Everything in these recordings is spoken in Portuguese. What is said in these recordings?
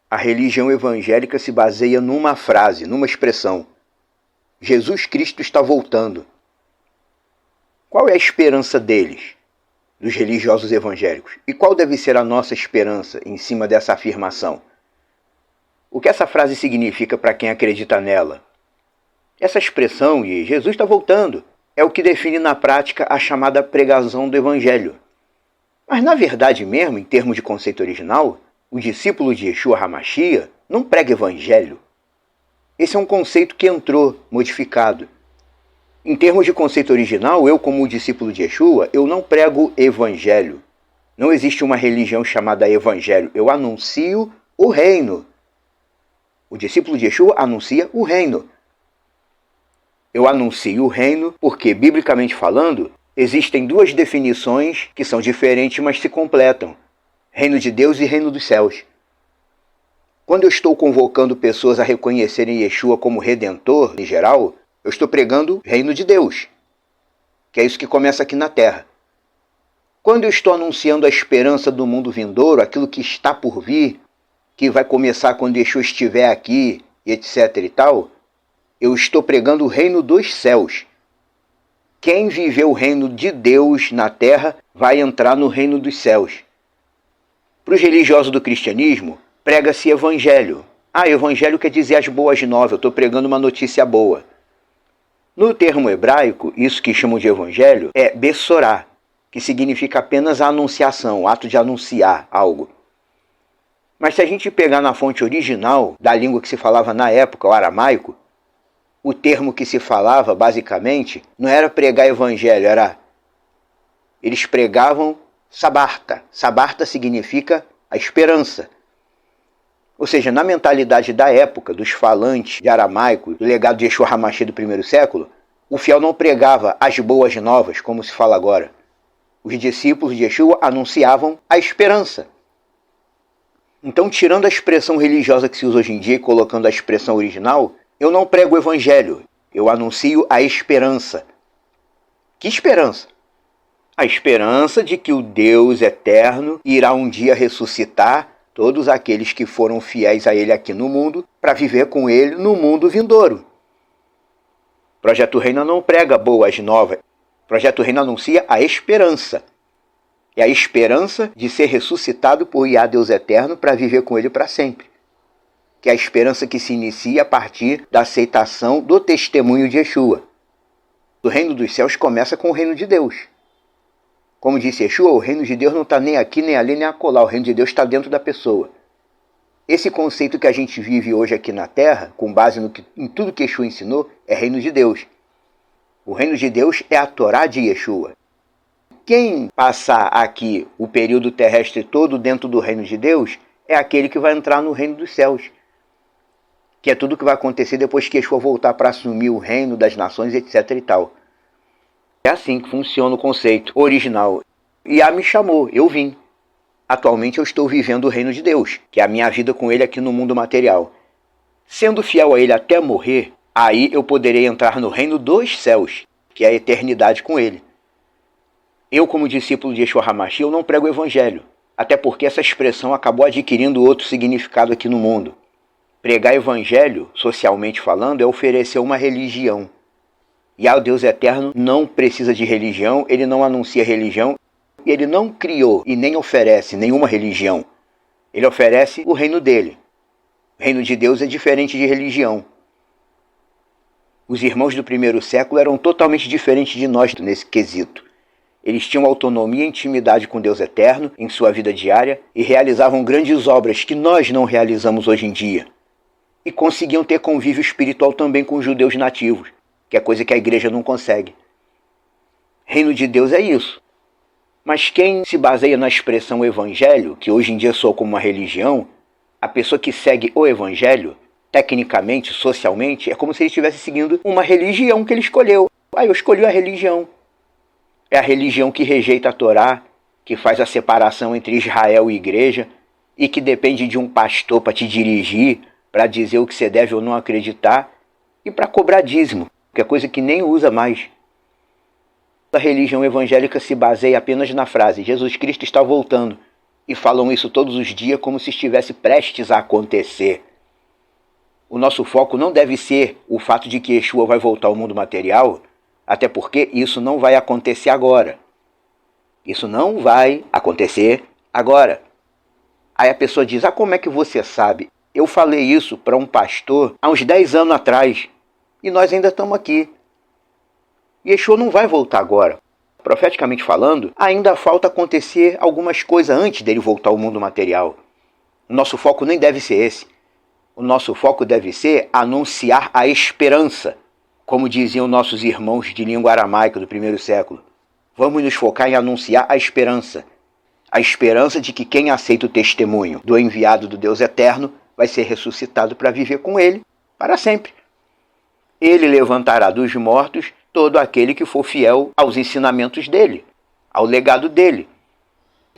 A religião evangélica se baseia numa frase, numa expressão. Jesus Cristo está voltando. Qual é a esperança deles, dos religiosos evangélicos? E qual deve ser a nossa esperança em cima dessa afirmação? O que essa frase significa para quem acredita nela? Essa expressão de Jesus está voltando é o que define na prática a chamada pregação do Evangelho. Mas na verdade mesmo, em termos de conceito original, o discípulo de Yeshua HaMashiach não prega Evangelho. Esse é um conceito que entrou modificado. Em termos de conceito original, eu como discípulo de Yeshua, eu não prego Evangelho. Não existe uma religião chamada Evangelho. Eu anuncio o reino. O discípulo de Yeshua anuncia o reino. Eu anuncio o reino porque, biblicamente falando, existem duas definições que são diferentes, mas se completam. Reino de Deus e reino dos céus. Quando eu estou convocando pessoas a reconhecerem Yeshua como Redentor, em geral, eu estou pregando reino de Deus, que é isso que começa aqui na terra. Quando eu estou anunciando a esperança do mundo vindouro, aquilo que está por vir, que vai começar quando Yeshua estiver aqui, etc e tal, eu estou pregando o reino dos céus. Quem viveu o reino de Deus na terra vai entrar no reino dos céus. Para os religiosos do cristianismo, prega-se evangelho. Evangelho quer dizer as boas novas, eu estou pregando uma notícia boa. No termo hebraico, isso que chamam de evangelho é bessorá, que significa apenas a anunciação, o ato de anunciar algo. Mas se a gente pegar na fonte original da língua que se falava na época, o aramaico, o termo que se falava, basicamente, não era pregar evangelho, era... Eles pregavam sabarta. Sabarta significa a esperança. Ou seja, na mentalidade da época, dos falantes de aramaico, do legado de Yeshua HaMashiach do primeiro século, o fiel não pregava as boas novas, como se fala agora. Os discípulos de Yeshua anunciavam a esperança. Então, tirando a expressão religiosa que se usa hoje em dia e colocando a expressão original, eu não prego o evangelho, eu anuncio a esperança. Que esperança? A esperança de que o Deus eterno irá um dia ressuscitar todos aqueles que foram fiéis a Ele aqui no mundo para viver com Ele no mundo vindouro. O Projeto Reino não prega boas novas. O Projeto Reino anuncia a esperança. É a esperança de ser ressuscitado por Yah Deus eterno para viver com Ele para sempre. Que é a esperança que se inicia a partir da aceitação do testemunho de Yeshua. O reino dos céus começa com o reino de Deus. Como disse Yeshua, o reino de Deus não está nem aqui, nem ali, nem acolá. O reino de Deus está dentro da pessoa. Esse conceito que a gente vive hoje aqui na Terra, com base em tudo que Yeshua ensinou, é reino de Deus. O reino de Deus é a Torá de Yeshua. Quem passar aqui o período terrestre todo dentro do reino de Deus é aquele que vai entrar no reino dos céus. Que é tudo que vai acontecer depois que Yeshua voltar para assumir o reino das nações, etc e tal. É assim que funciona o conceito original. Yah me chamou, eu vim. Atualmente eu estou vivendo o reino de Deus, que é a minha vida com Ele aqui no mundo material. Sendo fiel a Ele até morrer, aí eu poderei entrar no reino dos céus, que é a eternidade com Ele. Eu, como discípulo de Yeshua HaMashiach, eu não prego o evangelho, até porque essa expressão acabou adquirindo outro significado aqui no mundo. Pregar evangelho, socialmente falando, é oferecer uma religião. E o Deus eterno não precisa de religião, Ele não anuncia religião, e Ele não criou e nem oferece nenhuma religião. Ele oferece o reino dele. O reino de Deus é diferente de religião. Os irmãos do primeiro século eram totalmente diferentes de nós nesse quesito. Eles tinham autonomia e intimidade com Deus eterno em sua vida diária e realizavam grandes obras que nós não realizamos hoje em dia. E conseguiam ter convívio espiritual também com os judeus nativos, que é coisa que a igreja não consegue. Reino de Deus é isso. Mas quem se baseia na expressão evangelho, que hoje em dia soa como uma religião, a pessoa que segue o evangelho, tecnicamente, socialmente, é como se ele estivesse seguindo uma religião que ele escolheu. Eu escolhi a religião. É a religião que rejeita a Torá, que faz a separação entre Israel e igreja, e que depende de um pastor para te dirigir, para dizer o que você deve ou não acreditar, e para cobrar dízimo, que é coisa que nem usa mais. A religião evangélica se baseia apenas na frase: Jesus Cristo está voltando. e falam isso todos os dias como se estivesse prestes a acontecer. O nosso foco não deve ser o fato de que Yeshua vai voltar ao mundo material, até porque isso não vai acontecer agora. Isso não vai acontecer agora. Aí a pessoa diz, como é que você sabe? Eu falei isso para um pastor há uns 10 anos atrás, e nós ainda estamos aqui. Yeshua não vai voltar agora. Profeticamente falando, ainda falta acontecer algumas coisas antes dele voltar ao mundo material. O nosso foco nem deve ser esse. O nosso foco deve ser anunciar a esperança, como diziam nossos irmãos de língua aramaica do primeiro século. Vamos nos focar em anunciar a esperança. A esperança de que quem aceita o testemunho do enviado do Deus eterno vai ser ressuscitado para viver com ele para sempre. Ele levantará dos mortos todo aquele que for fiel aos ensinamentos dele, ao legado dele.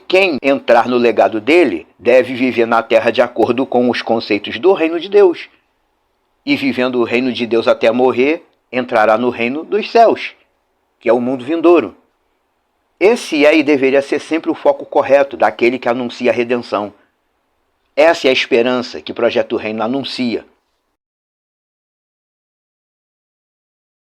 Quem entrar no legado dele deve viver na terra de acordo com os conceitos do reino de Deus. E vivendo o reino de Deus até morrer, entrará no reino dos céus, que é o mundo vindouro. Esse é e deveria ser sempre o foco correto daquele que anuncia a redenção. Essa é a esperança que o Projeto do Reino anuncia.